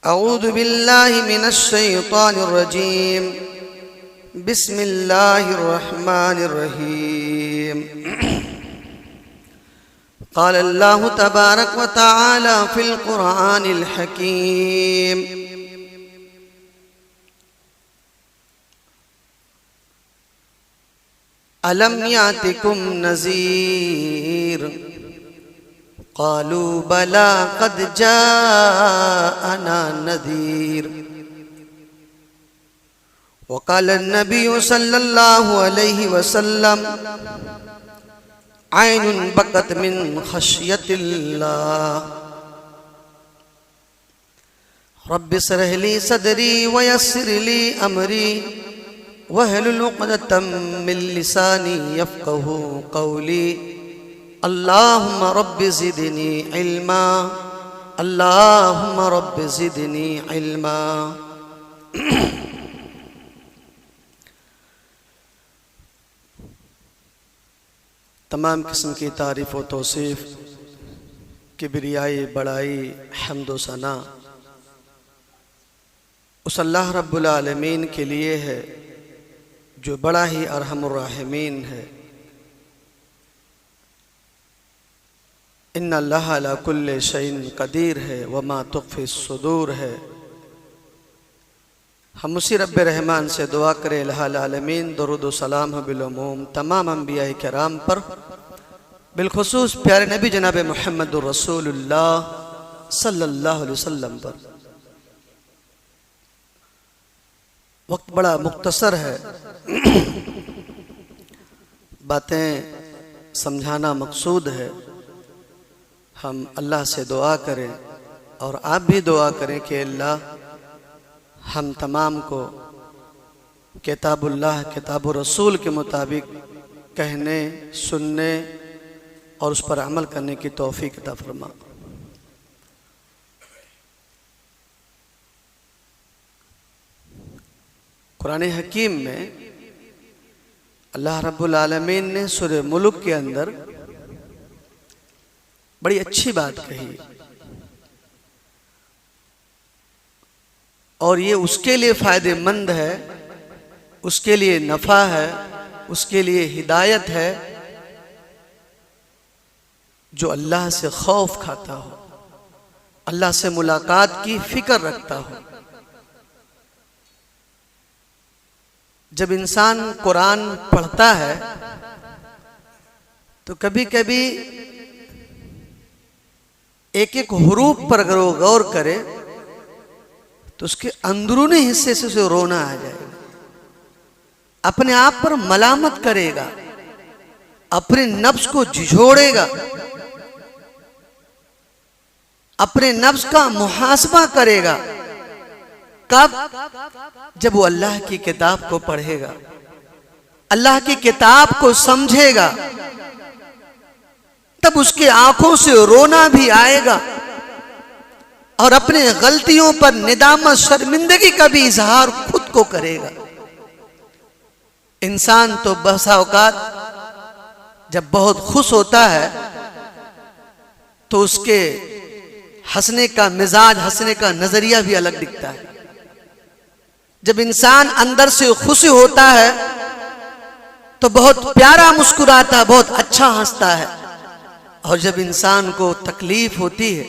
अऊज़ु बिल्लाहि मिनश शैतानिर रजीम। बिस्मिल्लाहिर रहमानिर रहीम। क़ाल अल्लाहु तबारक व तआला फ़िल क़ुरआनिल हकीम। अलम यातिकुम नज़ीर क़ालू बला क़द जाअना नज़ीर। वक़ाल नबिय्यु सल्लल्लाहु अलैहि वसल्लम ऐनुन बकत मिन ख़श्यतिल्लाह। रब्बि इश्रह ली सदरी व यस्सिर ली अमरी वहलुल उक़दतम मिन लिसानी यफ़क़हू क़ौली। अल्लाहुम्मा रब्बि ज़िदनी इल्मा, अल्लाहुम्मा रब्बि ज़िदनी इल्मा। तमाम किस्म की तारीफ़ व तौसीफ़, किबरियाई, बड़ाई, हम्द व सना उस अल्लाह रब्बुल आलमीन के लिए है जो बड़ा ही अरहमुर राहिमीन है। इन्ना अल्लाह अला कुल्लि शैइन क़दीर है वमा तुख़फ़ी सुदूर है। हम उसी रब्ब रहमान से दुआ करें इलाहुल आलमीन दरूद व सलाम बिलुमूम तमाम अंबिया किराम पर, बिलखुसूस प्यारे नबी जनाब मुहम्मदुर रसूलुल्लाह सल्लल्लाहु अलैहि वसल्लम पर। वक्त बड़ा मुख्तसर है, बातें समझाना मकसूद है। हम अल्लाह से दुआ करें और आप भी दुआ करें कि अल्लाह हम तमाम को किताबुल्लाह किताबुर रसूल के मुताबिक कहने, सुनने और उस पर अमल करने की तौफीक अता फरमा। कुरान हकीम में अल्लाह रब्बुल आलमीन ने सूरह मुल्क के अंदर बड़ी अच्छी बात कही, और ये उसके लिए फ़ायदेमंद है, उसके लिए नफ़ा है, उसके लिए हिदायत है जो अल्लाह से खौफ खाता हो, अल्लाह से मुलाकात की फिक्र रखता हो। जब इंसान कुरान पढ़ता है तो कभी कभी एक एक हुरूफ पर अगर वो गौर करे तो उसके अंदरूनी हिस्से से उसे रोना आ जाएगा, अपने आप पर मलामत करेगा, अपने नफ्स को झिझोड़ेगा, अपने नफ्स का मुहासबा करेगा। कब? जब वो अल्लाह की किताब को पढ़ेगा, अल्लाह की किताब को समझेगा, तब उसके आंखों से रोना भी आएगा और अपने गलतियों पर निदामत, शर्मिंदगी का भी इजहार खुद को करेगा। इंसान तो बसा औकात जब बहुत खुश होता है तो उसके हंसने का मिजाज, हंसने का नजरिया भी अलग दिखता है। जब इंसान अंदर से खुशी होता है तो बहुत प्यारा मुस्कुराता है, बहुत अच्छा हंसता है। और जब इंसान को तकलीफ होती है,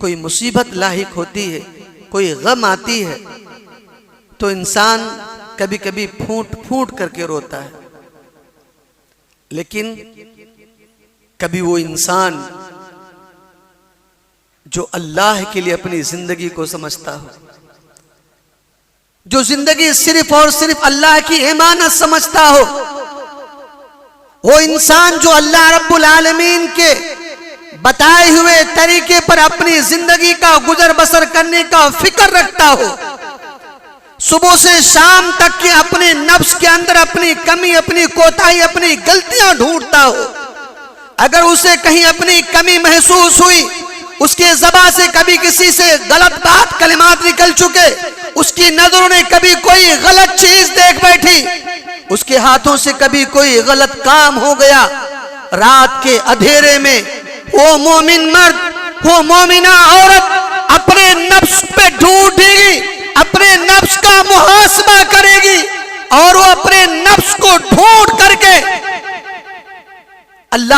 कोई मुसीबत लाहिक होती है, कोई गम आती है, तो इंसान कभी कभी फूट फूट करके रोता है। लेकिन कभी वो इंसान जो अल्लाह के लिए अपनी जिंदगी को समझता हो, जो जिंदगी सिर्फ और सिर्फ अल्लाह की इमानत समझता हो, वो इंसान जो अल्लाह रब्बुल आलमीन के बताए हुए तरीके पर अपनी जिंदगी का गुजर बसर करने का फिक्र रखता हो, सुबह से शाम तक के अपने नफ्स के अंदर अपनी कमी, अपनी कोताही, अपनी गलतियां ढूंढता हो, अगर उसे कहीं अपनी कमी महसूस हुई, उसके ज़बान से कभी किसी से गलत बात कलिमात निकल चुके, उसकी नजरों ने कभी कोई गलत चीज देख बैठी, उसके हाथों से कभी कोई गलत काम हो गया, रात के अंधेरे में वो मोमिन मर्द, वो मोमिना औरत अपने नफ्स पे ढूंढ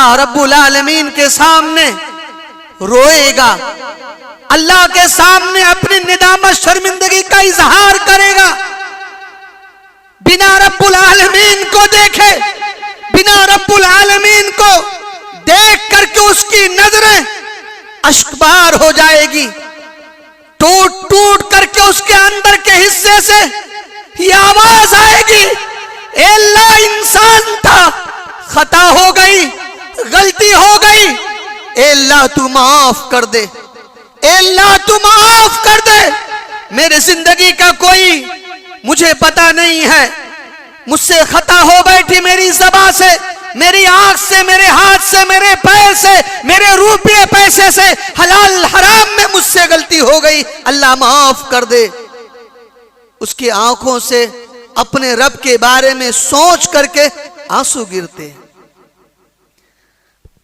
अल्लाह रब्बुल आलमीन के सामने रोएगा, अल्लाह के सामने अपनी निदामत शर्मिंदगी का इजहार करेगा, बिना रब्बुल आलमीन को देखे, बिना रब्बुल आलमीन को देख करके उसकी नजरें अश्कबार हो जाएगी। टूट टूट करके उसके अंदर के हिस्से से ये आवाज आएगी, ए अल्लाह इंसान था, खता हो गई, गलती हो गई, ए अल्लाह तू माफ कर दे, ए अल्लाह तू माफ कर दे, मेरे जिंदगी का कोई मुझे पता नहीं है, मुझसे खता हो बैठी, मेरी ज़बान से, मेरी आंख से, मेरे हाथ से, मेरे पैर से, मेरे रुपये पैसे से, हलाल हराम में मुझसे गलती हो गई, अल्लाह माफ कर दे। उसकी आंखों से अपने रब के बारे में सोच करके आंसू गिरते हैं।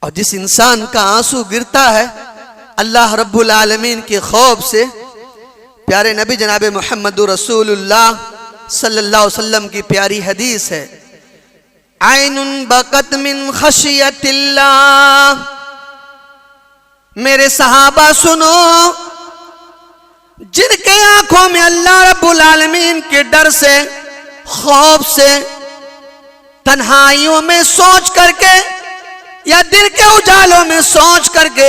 और जिस इंसान का आंसू गिरता है अल्लाह रब्बुल आलमीन के खौफ से, प्यारे नबी जनाब मुहम्मदुर रसूलुल्लाह सल्लल्लाहु अलैहि वसल्लम की प्यारी हदीस है, आइनुन बकत मिन खशियतिल्लाह, मेरे सहाबा सुनो, जिनके आंखों में अल्लाह रब्बुल आलमीन के डर से, खौफ से, तन्हाइयों में सोच करके या दिन के उजालों में सोच करके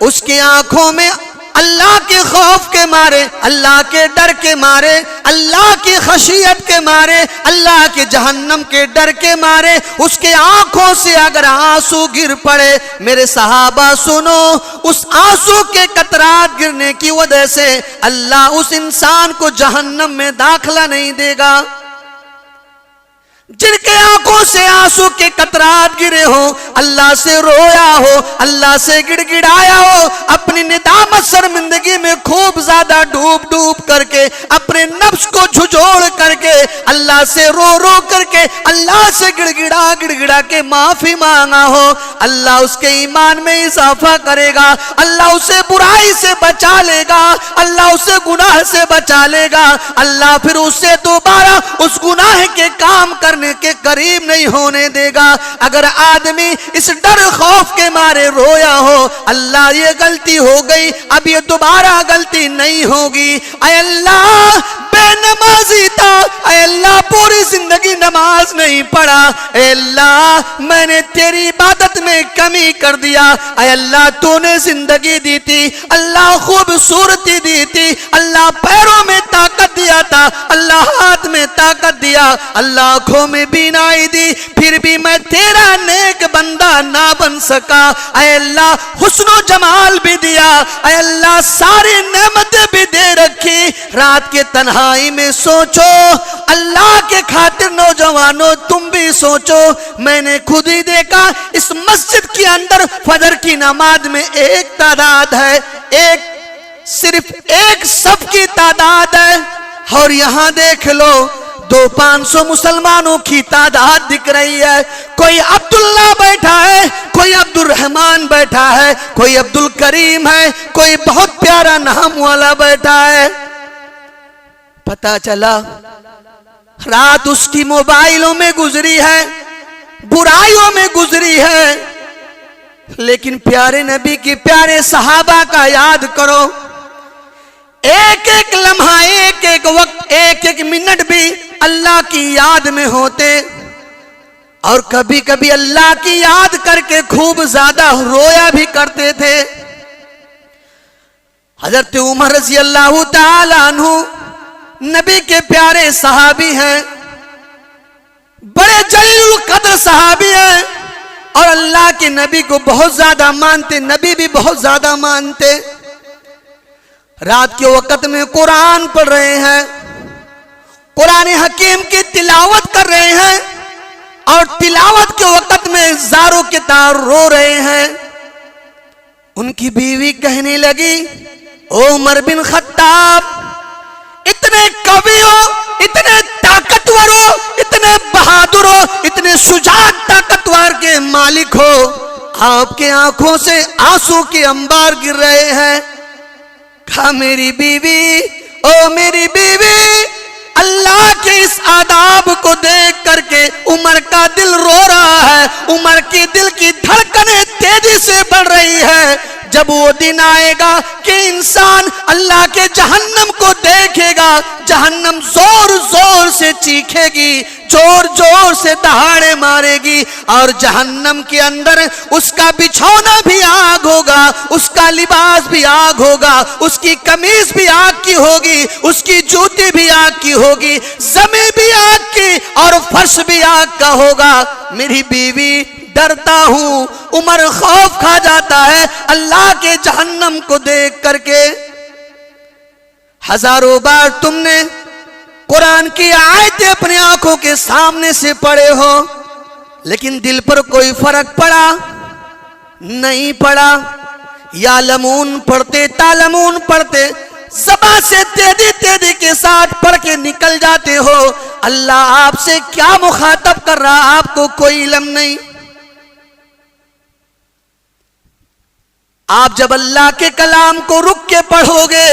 उसकी आंखों में अल्लाह के खौफ के मारे, अल्लाह के डर के मारे, अल्लाह की खशियत के मारे, अल्लाह के जहन्नम के डर के मारे उसके आंखों से अगर आंसू गिर पड़े, मेरे सहाबा सुनो, उस आंसू के कतरात गिरने की वजह से अल्लाह उस इंसान को जहन्नम में दाखिला नहीं देगा। जिनके आंखों से आंसू के कतरात गिरे हो, अल्लाह से रोया हो, अल्लाह से गिड़गिड़ाया हो, अपनी निदामत शर्मिंदगी में खूब ज्यादा डूब डूब करके, अपने नफ्स को झुझोड़ करके, अल्लाह से रो रो करके, अल्लाह से गिड़गिड़ा गिड़गिड़ा के माफी मांगा हो, अल्लाह उसके ईमान में इजाफा करेगा, अल्लाह उसे बुराई से बचा लेगा, अल्लाह उसे गुनाह से बचा लेगा, अल्लाह फिर उससे दोबारा उस गुनाह के काम करने के करीब नहीं होने देगा। अगर आदमी इस डर खौफ के मारे रोया हो, अल्लाह ये गलती हो गई, अब ये दोबारा गलती नहीं होगी, ऐ अल्लाह बेनमाजी था, ऐ अल्लाह पूरी जिंदगी नमाज नहीं पढ़ा, ऐ अल्लाह मैंने तेरी इबादत में कमी कर दिया, ऐ अल्लाह तूने जिंदगी दी थी, अल्लाह खूबसूरती दी थी, अल्लाह पैरों में ताकत दिया था, अल्लाह हाथ में ताकत दिया, अल्लाह आंखों में बीनाई दी, फिर भी मैं तेरा नेक बंदा ना बन सका, ऐ अल्लाह हुस्नो जमाल भी दिया, ऐ अल्लाह सारी नेमतें भी दे रखी, रात के तन्हाई में सोचो, अल्लाह के खातिर नौजवानों तुम भी सोचो, मैंने खुद ही देखा इस मस्जिद के अंदर फजर की नमाज में एक तादाद है, एक सिर्फ एक सफ की तादाद है, और यहां देख लो 200-500 मुसलमानों की तादाद दिख रही है, कोई अब्दुल्ला बैठा है, कोई अब्दुल रहमान बैठा है, कोई अब्दुल करीम है, कोई बहुत प्यारा नाम वाला बैठा है। पता चला रात उसकी मोबाइलों में गुजरी है, बुराइयों में गुजरी है, लेकिन प्यारे नबी के प्यारे सहाबा का याद करो, एक एक लम्हा, एक एक वक्त, एक एक मिनट भी अल्लाह की याद में होते, और कभी कभी अल्लाह की याद करके खूब ज्यादा रोया भी करते थे। हजरत उमर रज़ी अल्लाह ताला अन्हु नबी के प्यारे सहाबी हैं, बड़े जलील कद्र सहाबी हैं, और अल्लाह के नबी को बहुत ज्यादा मानते, नबी भी बहुत ज्यादा मानते। रात के वक्त में कुरान पढ़ रहे हैं, कुरान हकीम की तिलावत कर रहे हैं, और तिलावत के वक्त में ज़ारों के तार रो रहे हैं। उनकी बीवी कहने लगी, ओ उमर बिन खत्ताब, इतने कवि हो, इतने ताकतवर हो, इतने बहादुर हो, इतने सुजात ताकतवर के मालिक हो, आपके आंखों से आंसू के अंबार गिर रहे हैं। कहा मेरी बीवी, ओ मेरी बीवी, अल्लाह के इस आदाब को देख करके उमर का दिल रो रहा है, उमर की दिल की धड़कनें तेजी से बढ़ रही है। जब वो दिन आएगा कि इंसान अल्लाह के जहन्नम को देखेगा, जहन्नम जोर जोर से चीखेगी, जोर जोर से दहाड़े मारेगी और जहन्नम के अंदर उसका बिछौना भी आग होगा, उसका लिबास भी आग होगा, उसकी कमीज भी आग की होगी, उसकी जूती भी आग की होगी, जमीन भी आग की और फर्श भी आग का होगा। मेरी बीवी, डरता हूं, उमर खौफ खा जाता है अल्लाह के जहन्नम को देख करके। हजारों बार तुमने कुरान की आयतें अपनी आंखों के सामने से पढ़े हो, लेकिन दिल पर कोई फर्क पड़ा नहीं पड़ा। यालमून पढ़ते, तालमून पढ़ते, ज़बान से तेजी तेजी के साथ पढ़ के निकल जाते हो। अल्लाह आपसे क्या मुखातब कर रहा, आपको कोई इल्म नहीं। आप जब अल्लाह के कलाम को रुक के पढ़ोगे,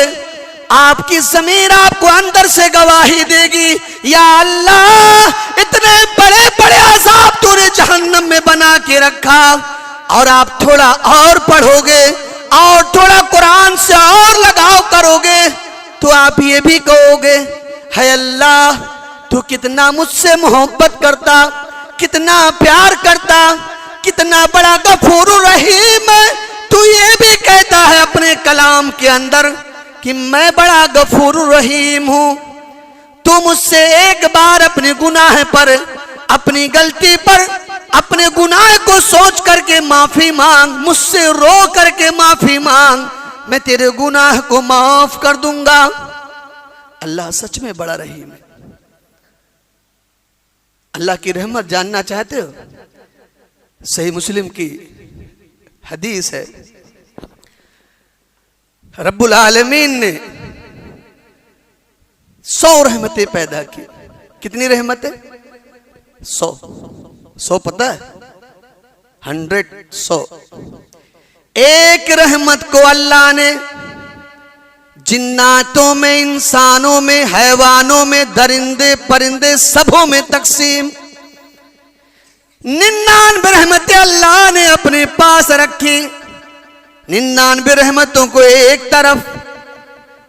आपकी ज़मीर आपको अंदर से गवाही देगी, या अल्लाह, इतने बड़े बड़े अज़ाब तूने जहन्नम में बना के रखा। और आप थोड़ा और पढ़ोगे और थोड़ा कुरान से और लगाव करोगे तो आप ये भी कहोगे, है अल्लाह, तू कितना मुझसे मोहब्बत करता, कितना प्यार करता, कितना बड़ा गफूर रहीम है। तू ये भी कहता है अपने कलाम के अंदर कि मैं बड़ा गफूर रहीम हूं। तू मुझसे एक बार अपने गुनाह पर, अपनी गलती पर, अपने गुनाह को सोच करके माफी मांग, मुझसे रो करके माफी मांग, मैं तेरे गुनाह को माफ कर दूंगा। अल्लाह सच में बड़ा रहीम है। अल्लाह की रहमत जानना चाहते हो? सही मुस्लिम की हदीस है, रब्बुल आलमीन ने 100 रहमतें पैदा की। कितनी रहमतें? 100 पता है? 100। एक रहमत को अल्लाह ने जिन्नातों में, इंसानों में, हैवानों में, दरिंदे परिंदे सबों में तकसीम। 99 रहमतें अल्लाह ने अपने पास रखी। 99 रहमतों को एक तरफ,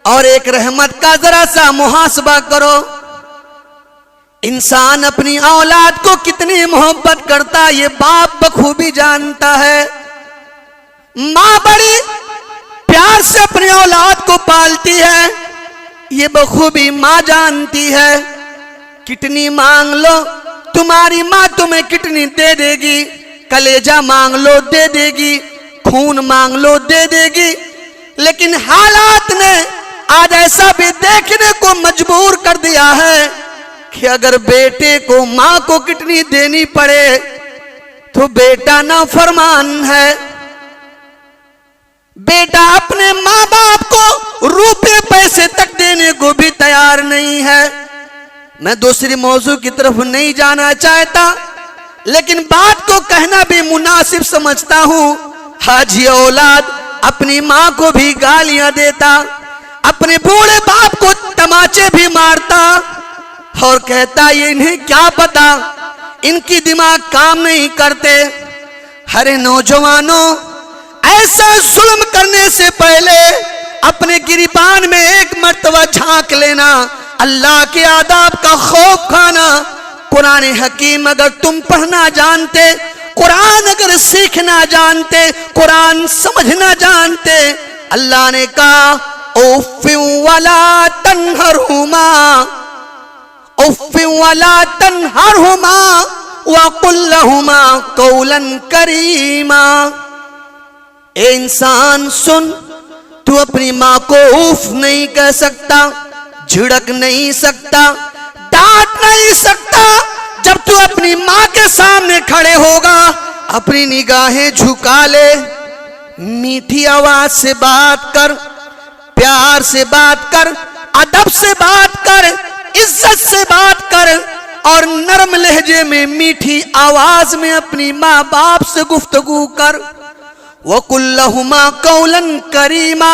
और एक रहमत का जरा सा मुहासबा करो। इंसान अपनी औलाद को कितनी मोहब्बत करता है, ये बाप बखूबी जानता है। मां बड़ी प्यार से अपनी औलाद को पालती है, ये बखूबी मां जानती है। कितनी मांग लो, तुम्हारी मां तुम्हें कितनी दे देगी। कलेजा मांग लो दे देगी, खून मांग लो दे देगी। लेकिन हालात ने आज ऐसा भी देखने को मजबूर कर दिया है कि अगर बेटे को मां को कितनी देनी पड़े तो बेटा ना फरमान है। बेटा अपने मां बाप को रुपए पैसे तक देने को भी तैयार नहीं है। मैं दूसरी मौजू की तरफ नहीं जाना चाहता, लेकिन बात को कहना भी मुनासिब समझता हूं। हाजी औलाद अपनी मां को भी गालियां देता, अपने बूढ़े बाप को तमाचे भी मारता और कहता ये इन्हें क्या पता, इनकी दिमाग काम नहीं करते। हरे नौजवानों, ऐसा जुल्म करने से पहले अपने गिरिबान में एक मर्तबा झांक लेना, अल्लाह के आदाब का खौफ खाना। कुरान हकीम अगर तुम पढ़ना जानते, कुरान अगर सीखना जानते, कुरान समझना जानते, अल्लाह ने कहा उफ़्फ़िन वला तन्हरहुमा, उफ़्फ़िन वला तन्हरहुमा वक़ुल लहुमा क़ौलन करीमा। ए इंसान सुन, तू अपनी मां को उफ नहीं कह सकता, झिड़क नहीं सकता, डांट नहीं सकता। जब तू अपनी मां के सामने खड़े होगा, अपनी निगाहें झुका ले, मीठी आवाज से बात कर, प्यार से बात कर, अदब से बात कर, इज्जत से बात कर और नरम लहजे में, मीठी आवाज में अपनी मां बाप से गुफ्तगू कर। वक़ुल लहुमा क़ौलन करीमा,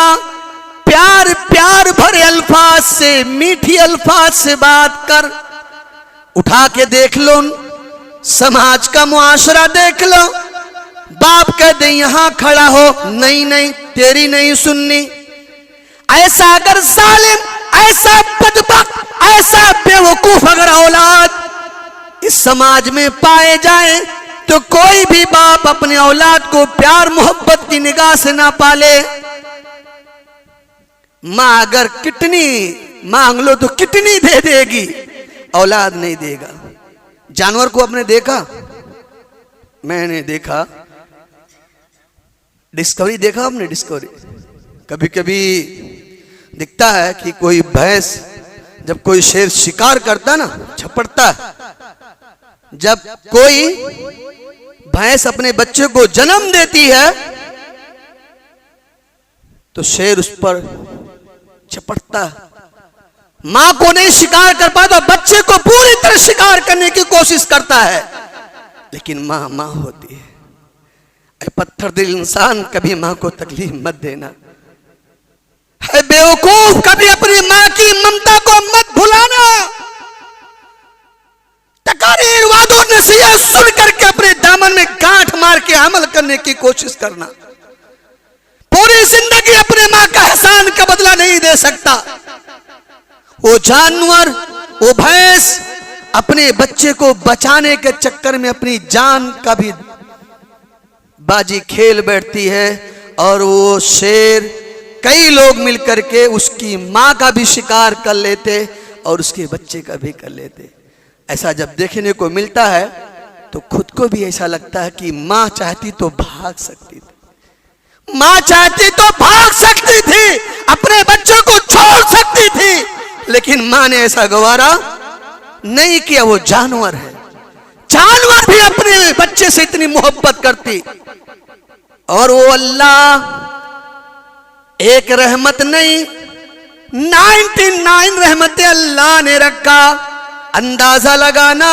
प्यार प्यार भरे अल्फाज से, मीठी अल्फाज से बात कर। उठा के देख लो समाज का मुआशरा देख लो, बाप कह दे यहां खड़ा हो, नहीं नहीं तेरी नहीं सुननी। ऐसा अगर जालिम, ऐसा बदबख्त, ऐसा बेवकूफ अगर औलाद इस समाज में पाए जाए तो कोई भी बाप अपने औलाद को प्यार मोहब्बत की निगाह से ना पाले। मां अगर कितनी मांग लो तो कितनी दे देगी, औलाद नहीं देगा। जानवर को आपने देखा? मैंने देखा, डिस्कवरी देखा आपने? डिस्कवरी कभी कभी दिखता है कि कोई भैंस, जब कोई शेर शिकार करता ना, झपटता है, जब कोई भैंस अपने बच्चे को जन्म देती है तो शेर उस पर झपटता है। मां को नहीं शिकार कर पाता, बच्चे को पूरी तरह शिकार करने की कोशिश करता है, लेकिन मां मां होती है। ऐ पत्थर दिल इंसान, कभी मां को तकलीफ मत देना। है बेवकूफ, कभी अपनी मां की ममता को मत भुलाना। तकारीर, वादों, नसीहत सुन करके अपने दामन में गांठ मार के अमल करने की कोशिश करना। पूरी जिंदगी अपने मां का एहसान का बदला नहीं दे सकता। वो जानवर, वो भैंस अपने बच्चे को बचाने के चक्कर में अपनी जान का भी बाजी खेल बैठती है, और वो शेर कई लोग मिलकर के उसकी मां का भी शिकार कर लेते और उसके बच्चे का भी कर लेते। ऐसा जब देखने को मिलता है तो खुद को भी ऐसा लगता है कि मां चाहती तो भाग सकती थी, मां चाहती तो भाग सकती थी, अपने बच्चों को छोड़ सकती थी, लेकिन मां ने ऐसा गवारा नहीं किया। वो जानवर है, जानवर भी अपने बच्चे से इतनी मोहब्बत करती। और वो अल्लाह एक रहमत नहीं, 99 रहमतें अल्लाह ने रखा। अंदाजा लगाना,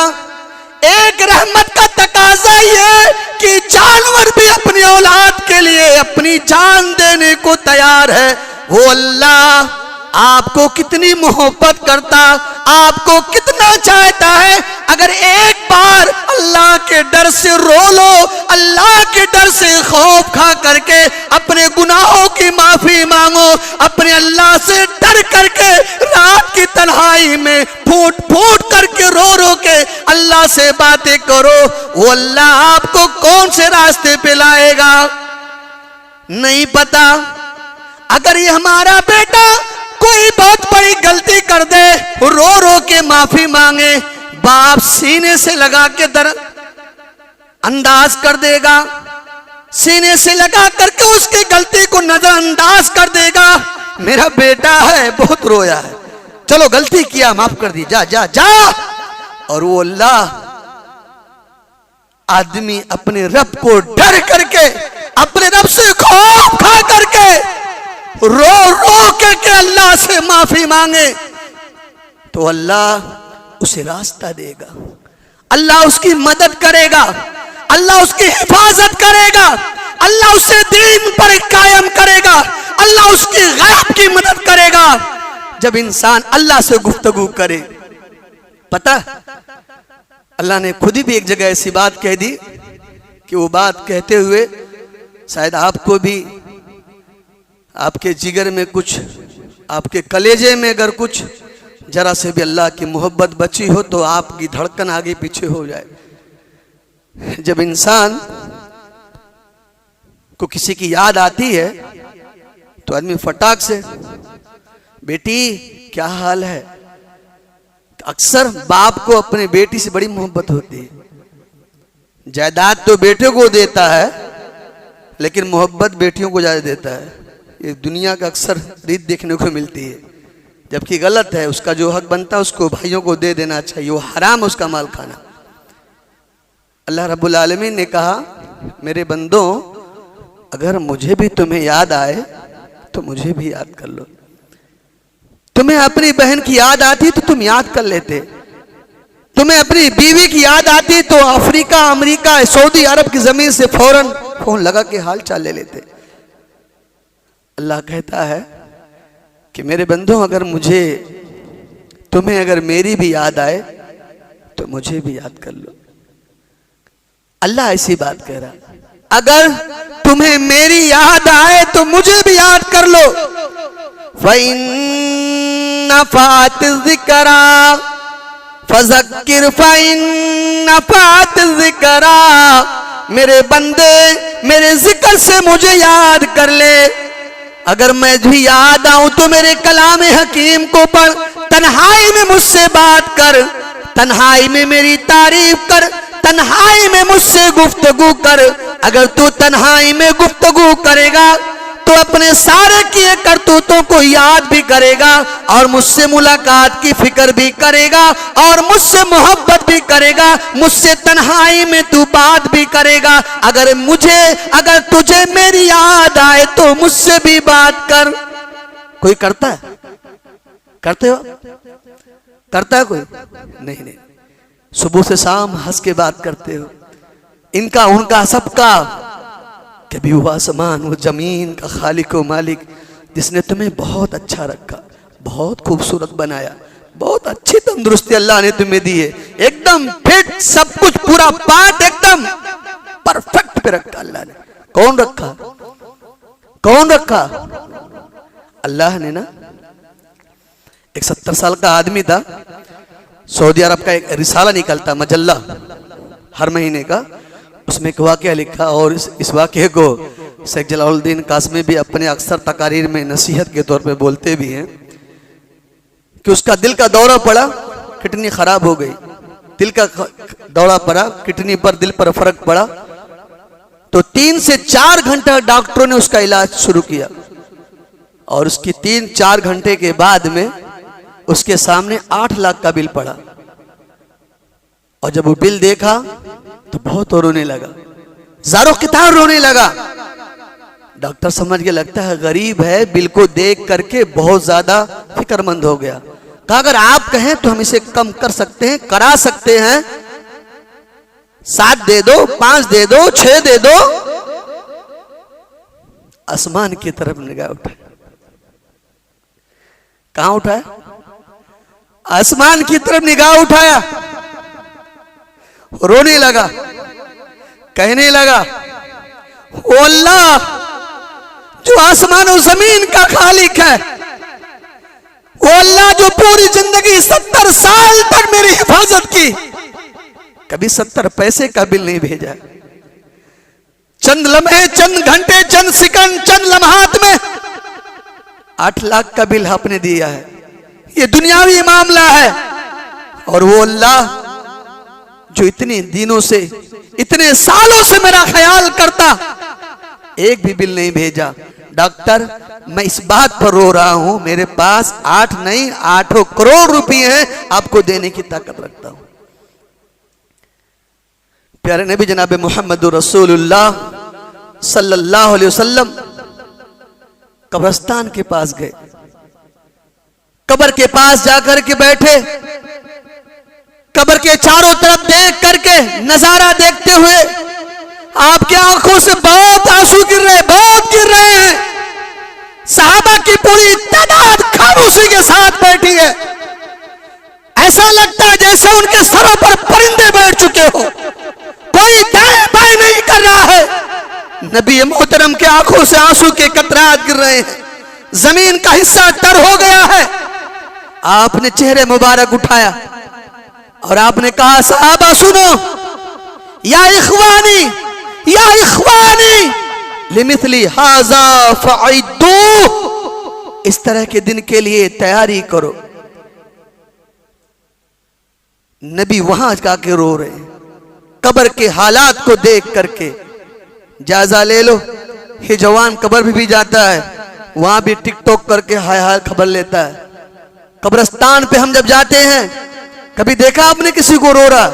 एक रहमत का तकाजा ये कि जानवर भी अपनी औलाद के लिए अपनी जान देने को तैयार है। वो अल्लाह आपको कितनी मोहब्बत करता, आपको कितना चाहता है। अगर एक बार अल्लाह के डर से रो लो, अल्लाह के डर से खौफ खा करके अपने गुनाहों की माफी मांगो, अपने अल्लाह से डर करके रात की तन्हाई में फूट फूट करके रो रो के अल्लाह से बातें करो, वो अल्लाह आपको कौन से रास्ते पे लाएगा नहीं पता। अगर ये हमारा बेटा कोई बहुत बड़ी गलती कर दे, रो रो के माफी मांगे, बाप सीने से लगा के अंदाज कर देगा, सीने से लगा करके उसकी गलती को नजरअंदाज कर देगा। मेरा बेटा है, बहुत रोया है, चलो गलती किया, माफ कर दी, जा जा जा। और वो अल्लाह, आदमी अपने रब को डर करके, अपने रब से खौफ खा करके रो रो करके अल्लाह से माफी मांगे तो अल्लाह उसे रास्ता देगा, अल्लाह उसकी मदद करेगा, अल्लाह उसकी हिफाजत करेगा, अल्लाह उसे दीन पर कायम करेगा, अल्लाह उसकी गैब की मदद करेगा। जब इंसान अल्लाह से गुफ्तगू करे, पता अल्लाह ने खुद ही भी एक जगह ऐसी बात कह दी कि वो बात कहते हुए शायद आपको भी, आपके जिगर में कुछ, आपके कलेजे में अगर कुछ जरा से भी अल्लाह की मोहब्बत बची हो तो आपकी धड़कन आगे पीछे हो जाए। जब इंसान को किसी की याद आती है तो आदमी फटाक से, बेटी क्या हाल है। अक्सर बाप को अपने बेटी से बड़ी मोहब्बत होती है। जायदाद तो बेटे को देता है लेकिन मोहब्बत बेटियों को ज्यादा देता है। ये दुनिया का अक्सर रीत देखने को मिलती है, जबकि गलत है। उसका जो हक बनता है उसको भाइयों को दे देना चाहिए, वो हराम उसका माल खाना। अल्लाह रब्बुल आलमीन ने कहा, मेरे बंदों अगर मुझे भी तुम्हें याद आए तो मुझे भी याद कर लो। तुम्हें अपनी बहन की याद आती तो तुम याद कर लेते, तुम्हें अपनी बीवी की याद आती तो अफ्रीका, अमेरिका, सऊदी अरब की जमीन से फौरन फोन लगा के हाल चाल ले लेते। अल्लाह कहता है कि मेरे बंदों अगर मुझे, तुम्हें अगर मेरी भी याद आए तो मुझे भी याद कर लो। अल्लाह ऐसी बात कह रहा, अगर तुम्हें मेरी याद आए तो मुझे भी याद कर लो। फ़इन फ़ात ज़िक्रा फ़ज़क्किर फ़इन फ़ात ज़िक्रा, मेरे बंदे मेरे जिक्र से मुझे याद कर ले। अगर मैं भी याद आऊं तो मेरे कलाम हकीम को पढ़, तन्हाई में मुझसे बात कर, तन्हाई में मेरी तारीफ कर, तन्हाई में मुझसे गुफ्तगू कर। अगर तू तन्हाई में गुफ्तगू करेगा तो अपने सारे किए करतूतों को याद भी करेगा और मुझसे मुलाकात की फिक्र भी करेगा और मुझसे मोहब्बत भी करेगा, मुझसे तन्हाई में तू बात भी करेगा। अगर तुझे मेरी याद आए तो मुझसे भी बात कर। कोई करता है? करते हो? करता है कोई? नहीं। सुबह से शाम हंस के बात करते हो। इनका उनका सबका, कभी वो आसमान वो जमीन का खालिक व मालिक जिसने तुम्हें बहुत अच्छा रखा, बहुत खूबसूरत बनाया, बहुत अच्छी तंदुरुस्ती अल्लाह ने तुम्हें दी है, एकदम फिट, सब कुछ पूरा पार्ट एकदम परफेक्ट पे रखा अल्लाह ने। कौन रखा? कौन रखा? अल्लाह ने ना। एक 70 साल का आदमी था, सऊदी अरब का एक रिसाला निकलता मजल्ला हर महीने का, उसमें एक वाक़या लिखा और इस वाक़े को शेख जलालुद्दीन कासमी भी अपने अक्सर तकारीर में नसीहत के तौर पे बोलते भी हैं कि उसका दिल का दौरा पड़ा, किडनी खराब हो गई, दिल का दौरा पड़ा, किडनी पर दिल पर फर्क पड़ा, तो 3 से 4 घंटा डॉक्टरों ने उसका इलाज शुरू किया और उसकी 3-4 घंटे के बाद में उसके सामने 8 लाख का बिल पड़ा। और जब वो बिल देखा तो बहुत रोने लगा, ज़ारो किताब रोने लगा। डॉक्टर समझ के लगता है गरीब है, बिल को देख करके बहुत ज्यादा फिक्रमंद हो गया। कहा अगर आप कहें तो हम इसे कम कर सकते हैं, करा सकते हैं, 7 दे दो, 5 दे दो, 6 दे दो। आसमान की तरफ निगाह उठाए। कहां उठाया? आसमान की तरफ निगाह उठाया, रोने लगा, कहने लगा ओ अल्लाह जो आसमान और जमीन का खालिक है, ओ अल्लाह जो पूरी जिंदगी 70 साल तक मेरी हिफाजत की, कभी 70 पैसे का बिल नहीं भेजा, चंद लम्हे, चंद घंटे, चंद सेकंड, चंद लम्हात में 8 लाख का बिल आपने दिया है। ये दुनियावी मामला है। और वो अल्लाह जो इतने दिनों से, इतने सालों से मेरा ख्याल करता, एक भी बिल नहीं भेजा। डॉक्टर मैं इस बात पर रो रहा हूं, मेरे पास 8 नहीं 8 करोड़ रुपए हैं, आपको देने की ताकत रखता हूं। प्यारे नबी जनाब मोहम्मद रसूलुल्लाह सल्लल्लाहु अलैहि वसल्लम कब्रिस्तान के पास गए, कब्र के पास जाकर के बैठे, कब्र के चारों तरफ देख करके नजारा देखते हुए आपकी आंखों से बहुत आंसू गिर रहे हैं। सहाबा की पूरी तादाद खामोशी के साथ बैठी है। ऐसा लगता है जैसे उनके सरों पर परिंदे बैठ चुके हो, कोई दाएं बाएं नहीं कर रहा है। नबी मोहतरम के आंखों से आंसू के कतरात गिर रहे हैं, जमीन का हिस्सा तर हो गया है। आपने चेहरे मुबारक उठाया और आपने कहा सहाबा सुनो, या इख्वानी लिमिथली हाजा फअइदू, इस तरह के दिन के लिए तैयारी करो। नबी वहां जाके रो रहे हैं, कब्र के हालात को देख करके। जायजा ले लो, ये जवान कब्र भी जाता है, वहां भी टिकटॉक करके हाय हाय खबर लेता है। कब्रिस्तान पे हम जब जाते हैं, कभी देखा आपने किसी को रो रहा?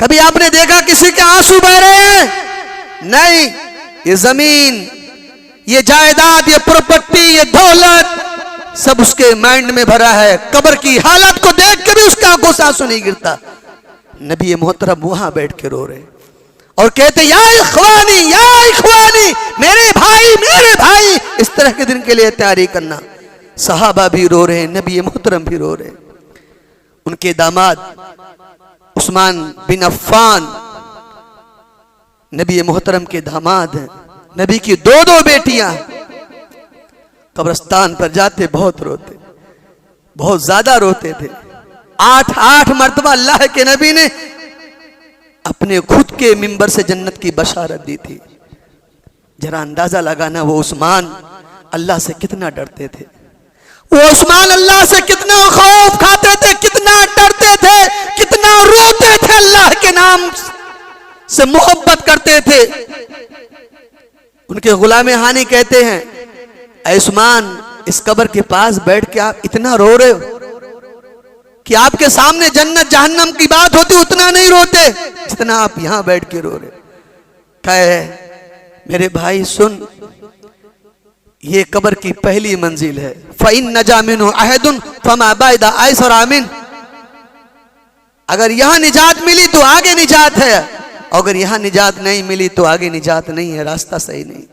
कभी आपने देखा किसी के आंसू बह रहे हैं? नहीं। ये जमीन, ये जायदाद, ये प्रॉपर्टी, ये दौलत सब उसके माइंड में भरा है। कब्र की हालत को देख के भी उसका आंखों से आंसू नहीं गिरता। नबी मोहतरम वहां बैठ के रो रहे और कहते या इख्वानी, मेरे भाई, इस तरह के दिन के लिए तैयारी करना। सहाबा भी रो रहे हैं, नबी मोहतरम भी रो रहे हैं। उनके दामाद उस्मान बिन अफ्फान नबी मोहतरम के दामाद हैं, नबी की दो दो बेटियां हैं। कब्रिस्तान पर जाते बहुत रोते, बहुत ज्यादा रोते थे। 8 मर्तबा अल्लाह के नबी ने अपने खुद के मिंबर से जन्नत की बशारत दी थी। जरा अंदाजा लगाना, वो उस्मान अल्लाह से कितना डरते थे, वो उस्मान अल्लाह से कितना खौफ खाते थे, कितना डरते थे, कितना रोते थे, अल्लाह के नाम से मोहब्बत करते थे। उनके गुलाम हानी कहते हैं, ऐ उस्मान, इस कब्र के पास बैठ के आप इतना रो रहे हो कि आपके सामने जन्नत जहन्नम की बात होती उतना नहीं रोते जितना आप यहां बैठ के रो रहे। कहे, मेरे भाई सुन, ये कब्र की पहली मंजिल है। फ़इन नजा मिन्हु अहदुन फमा बाइदा आइसर आमिन। अगर यहां निजात मिली तो आगे निजात है, अगर यहां निजात नहीं मिली तो आगे निजात नहीं है, रास्ता सही नहीं।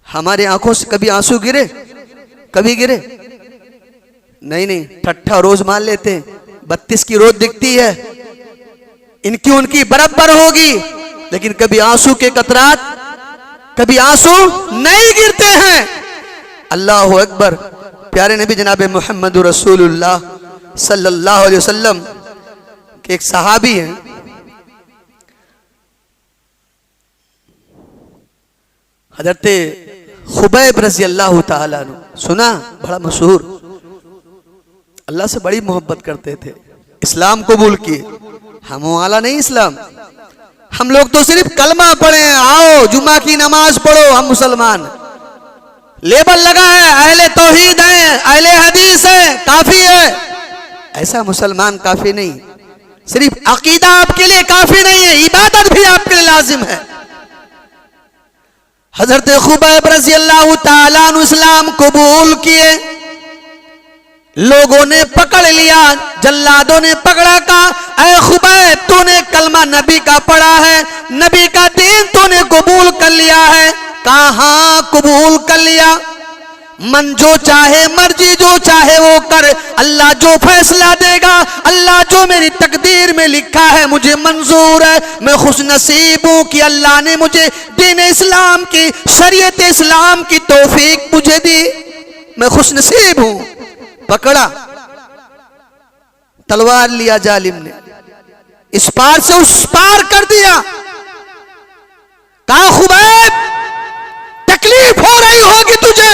हमारे आंखों से कभी आंसू गिरे? कभी गिरे? नहीं, ठट्ठा रोज मान लेते। 32 की रोज दिखती है, इनकी उनकी बराबर होगी, लेकिन कभी आंसू के कतरात, कभी आंसू नहीं गिरते हैं। अल्लाह अकबर। प्यारे नबी जनाब मोहम्मद रसूलुल्लाह सल्लल्लाहु अलैहि वसल्लम के एक सहाबी हैं, हजरत खुबैब रज़ी अल्लाह ताला अन्हु, सुना? बड़ा मशहूर, अल्लाह से बड़ी मोहब्बत करते थे, इस्लाम कबूल किए। हम वाला नहीं इस्लाम, हम लोग तो सिर्फ कलमा पढ़े हैं, आओ जुम्मा की नमाज पढ़ो, हम मुसलमान। लेबल लगा है, अहले तौहीद है, अहले हदीस है, काफी है। ऐसा मुसलमान काफी नहीं। सिर्फ अकीदा आपके लिए काफी नहीं है, इबादत भी आपके लिए लाजिम है। हजरत खुबैब रज़ी अल्लाह ताला अन्हु इस्लाम कबूल किए। लोगों ने पकड़ लिया, जल्लादों ने पकड़ा, कहा, ऐ खुबैब, तूने कलमा नबी का पढ़ा है, नबी का दीन तूने कबूल कर लिया है? कहा हां, कबूल कर लिया। मन जो चाहे, मर्जी जो चाहे वो कर, अल्लाह जो फैसला देगा, अल्लाह जो मेरी तकदीर में लिखा है मुझे मंजूर है। मैं खुश नसीब हूं कि अल्लाह ने मुझे दीन इस्लाम की, शरीयत इस्लाम की तौफीक मुझे दी, मैं खुश नसीब हूं। पकड़ा, तलवार लिया जालिम ने, इस पार से उस पार कर दिया। कहा खुबैब, तकलीफ हो रही होगी तुझे?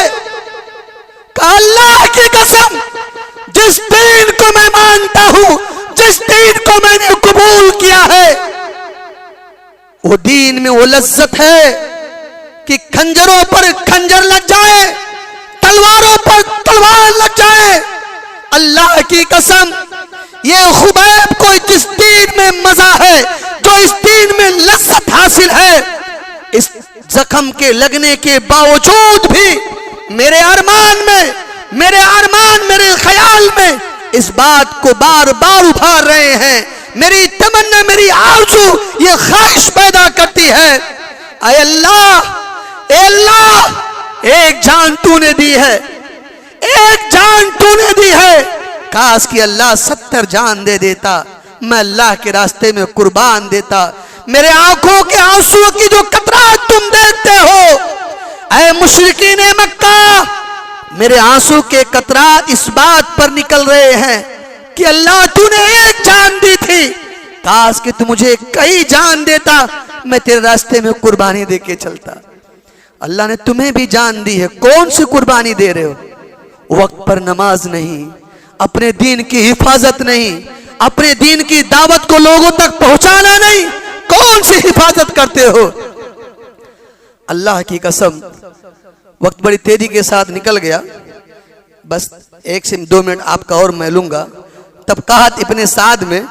कहा अल्लाह की कसम, जिस दीन को मैं मानता हूं, जिस दीन को मैंने कबूल किया है, वो दीन में वो लज्जत है कि खंजरों पर खंजर लग जाए, तलवारों पर तलवार लग जाए। अल्लाह की कसम, ये खुबैब को जिस दीन में मजा है, जो इस दीन में लज्जत हासिल है, इस जख्म के लगने के बावजूद भी मेरे अरमान मेरे ख्याल में इस बात को बार बार उभार रहे हैं। मेरी तमन्ना, मेरी आरज़ू ये ख्वाहिश पैदा करती है, ऐ अल्लाह, एक जान तूने दी है, एक जान तूने दी है। काश कि अल्लाह 70 जान दे देता, मैं अल्लाह के रास्ते में कुर्बान देता। मेरे आंखों के आंसू की जो कतरात तुम देखते हो, ऐ मुशरिकीन मक्का, मेरे आंसू के कतरात इस बात पर निकल रहे हैं कि अल्लाह तूने एक जान दी थी, काश कि तू मुझे कई जान देता, मैं तेरे रास्ते में कुर्बानी दे के चलता। अल्लाह ने तुम्हें भी जान दी है, कौन सी कुर्बानी दे रहे हो? वक्त पर नमाज नहीं, अपने दीन की हिफाजत नहीं, अपने दीन की दावत को लोगों तक पहुंचाना नहीं, कौन सी हिफाजत करते हो? अल्लाह की कसम, वक्त बड़ी तेजी के साथ निकल गया, बस 1 से 2 मिनट आपका और मैं लूंगा। तब कहत इब्ने साद में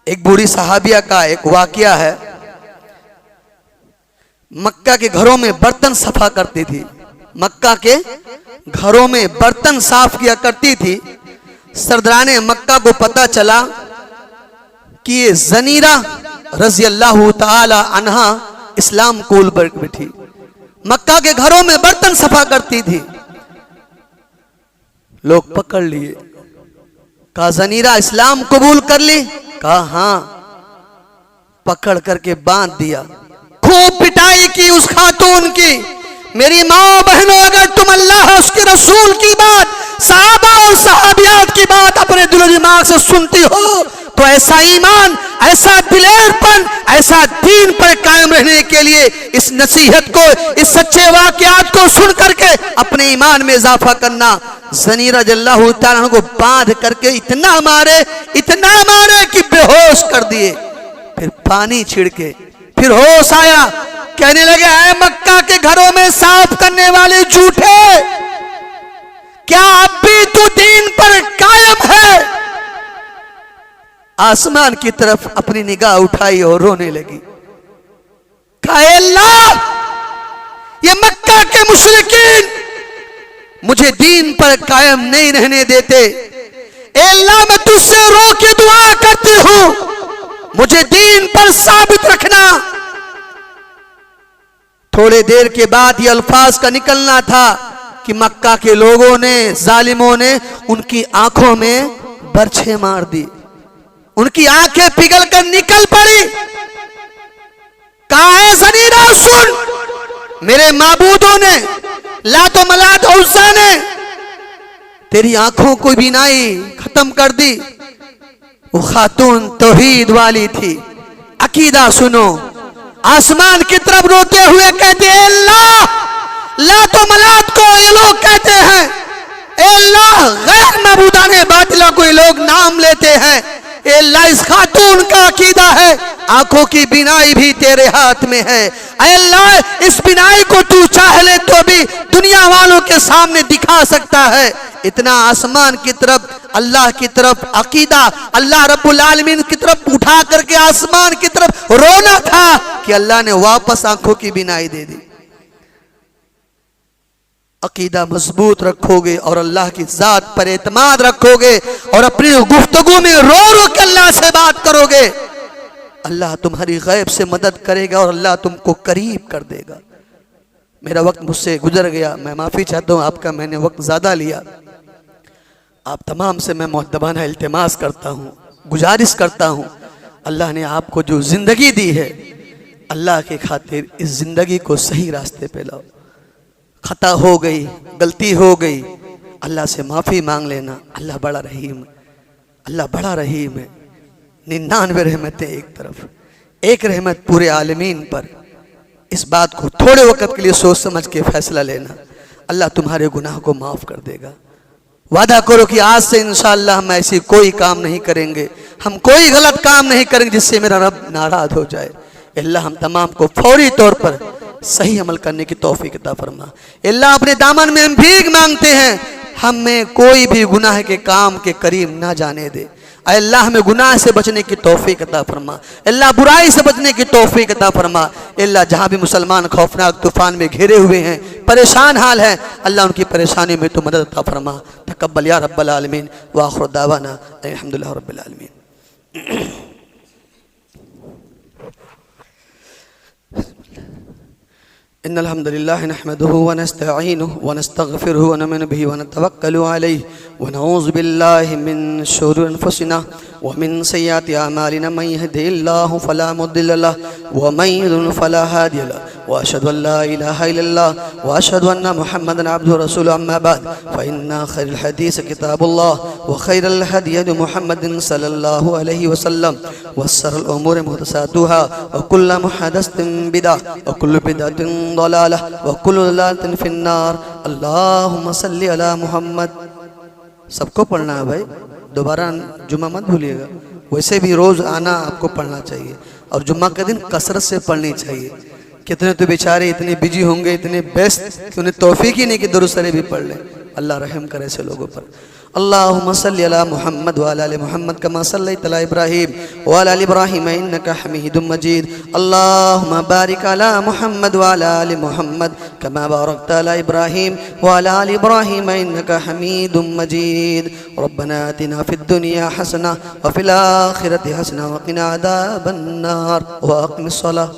एक बूढ़ी सहाबिया का एक वाकया है। मक्का के घरों में बर्तन सफा करती थी, मक्का के घरों में बर्तन साफ किया करती थी। सरदाराने मक्का को पता चला कि ये ज़नीरा रज़ी अल्लाह ताला अन्हा इस्लाम कबूल कर बैठी, मक्का के घरों में बर्तन सफा करती थी। लोग पकड़ लिए, कहा ज़नीरा इस्लाम कबूल कर ली? कहा हां। पकड़ करके बांध दिया, खूब पिटाई की उस खातून की। मेरी माँ बहनों, अगर तुम अल्लाह उसके रसूल की बात, सहाबा और सहाबियात की बात अपने दिल दिमाग से सुनती हो तो ऐसा ईमान, ऐसा दिलेरपन, ऐसा दीन पर कायम रहने के लिए इस नसीहत को, इस सच्चे वाकयात को सुन करके अपने ईमान में इजाफा करना। ज़नी रज़ियल्लाहु तआला अन्हु को बांध करके इतना मारे कि बेहोश कर दिए। फिर पानी छिड़के, फिर होश आया, कहने लगे, ऐ मक्का के घरों में साफ करने वाले झूठे, क्या अब भी तू दीन पर कायम है? आसमान की तरफ अपनी निगाह उठाई और रोने लगी। कहा, अल्लाह, ये मक्का के मुशरिकीन मुझे दीन पर कायम नहीं रहने देते। अल्लाह, मैं तुझसे रो के दुआ करती हूं, मुझे दीन पर साबित रखना। थोड़े देर के बाद ये अल्फाज का निकलना था कि मक्का के लोगों ने, जालिमों ने उनकी आंखों में बरछे मार दी, उनकी आंखें पिघल कर निकल पड़ी। कहा है, ज़नीरा सुन, मेरे माबूदों ने, लातो मलात उज़्ज़ा ने तेरी आंखों को बीनाई खत्म कर दी। वो खातून तौहीद वाली थी। अकीदा सुनो, आसमान की तरफ रोते हुए कहते हैं, अल्लाह, लातो मलात को ये लोग कहते हैं, अल्लाह, गैर मबूदाने बातिला को ये लोग नाम लेते हैं। अल्लाह, इस खातून का अकीदा है आंखों की बिनाई भी तेरे हाथ में है। अल्लाह, इस बिनाई को तू चाह ले तो भी दुनिया वालों के सामने दिखा सकता है। इतना आसमान की तरफ, अल्लाह की तरफ अकीदा, अल्लाह रब्बुल आलमीन की तरफ उठा करके आसमान की तरफ रोना था कि अल्लाह ने वापस आंखों की बिनाई दे दी। अकीदा मजबूत रखोगे और अल्लाह की जात पर एतमाद रखोगे और अपनी गुफ्तगू में रो रो के अल्लाह से बात करोगे, अल्लाह तुम्हारी गैब से मदद करेगा और अल्लाह तुमको करीब कर देगा। मेरा वक्त मुझसे गुजर गया, मैं माफ़ी चाहता हूँ, आपका मैंने वक्त ज़्यादा लिया। आप तमाम से मैं मुअद्दबाना इल्तिमास करता हूँ, गुजारिश करता हूँ, अल्लाह ने आपको जो ज़िंदगी दी है, अल्लाह के खातिर इस ज़िंदगी को सही रास्ते पे लाओ। खता हो गई, गलती हो गई, अल्लाह से माफ़ी मांग लेना। अल्लाह बड़ा रहीम, अल्लाह बड़ा रहीम है। 99 रहमतें एक तरफ, एक रहमत पूरे आलमीन पर। इस बात को थोड़े वक्त के लिए सोच समझ के फैसला लेना, अल्लाह तुम्हारे गुनाह को माफ़ कर देगा। वादा करो कि आज से इंशाअल्लाह हम ऐसी कोई काम नहीं करेंगे, हम कोई गलत काम नहीं करेंगे जिससे मेरा रब नाराज हो जाए। अल्लाह हम तमाम को फौरी तौर पर सही अमल करने की तौफीक अता फरमा। अल्लाह, अपने दामन में हम भीख मांगते हैं, हमें कोई भी गुनाह के काम के करीब ना जाने दे। अल्लाह, हमें गुनाह से बचने की तौफीक अता फरमा। अल्लाह, बुराई से बचने की तौफीक अता फरमा। अल्लाह, जहाँ भी मुसलमान खौफनाक तूफान में घिरे हुए हैं, परेशान हाल है, अल्लाह उनकी परेशानी में तो मदद अता फरमा। तकब्बल या रब्बल आलमीन व आखिर दावाना अल्हम्दुलिल्लाह रब्बिल आलमीन। इन्नल हम्दुलिल्लाह नहमदुहु व नस्तईनुहु व नस्तगफिरुहु व नउमिनु बिही व नतवक्कलु अलैहि व नऊज़ु बिल्लाहि मिन शुरूरि अनफुसिना व मिन सय्यिआति अमालिना मन यहदिहिल्लाहु फला मुदिल्ल लहु व मन युद्लिल फला हादिय लहु व अशहदु अन ला इलाहा इल्लल्लाह व अशहदु अन्ना मुहम्मदन अब्दुहु व रसूलुहु अम्मा बाद फ़इन्ना खैरल हदीस किताबुल्लाह व खैरल हदी हदी मुहम्मदिन सल्लल्लाहु अलैहि वसल्लम व शर्रल उमूरि मुहदसातुहा व कुल्लु मुहदसतिन बिदअह व कुल्लु बिदअतिन दलालह व कुल्लु दलालतिन फिन्नार। अल्लाहुम्मा सल्लि अला मुहम्मद। सबको पढ़ना है भाई, दोबारा जुम्मा मत भूलिएगा। वैसे भी रोज़ आना आपको पढ़ना चाहिए और जुम्मा के दिन कसरत से पढ़नी चाहिए। कितने तो बेचारे इतने बिजी होंगे, इतने व्यस्त कि उन्हें तौफीक ही नहीं कि दुरूद शरीफ भी पढ़ लें। अल्लाह रहम करे ऐसे लोगों पर। अल्लाहुम्मा सल्लि अला मुहम्मद व अला आलि मुहम्मद कमा सल्लैता अला इब्राहीम व अला आलि इब्राहीम इन्नका हमीदुम मजीद। अल्लाहुम्मा बारिक अला मुहम्मद व अला आलि मुहम्मद कमा बारकता अला इब्राहीम व अला आलि इब्राहीम इन्नका हमीदुम मजीद। रब्बना आतिना फिद दुनिया हसना व फिल आखिरति हसना व क़िना अज़ाबन नार व अक़िमिस सलाह।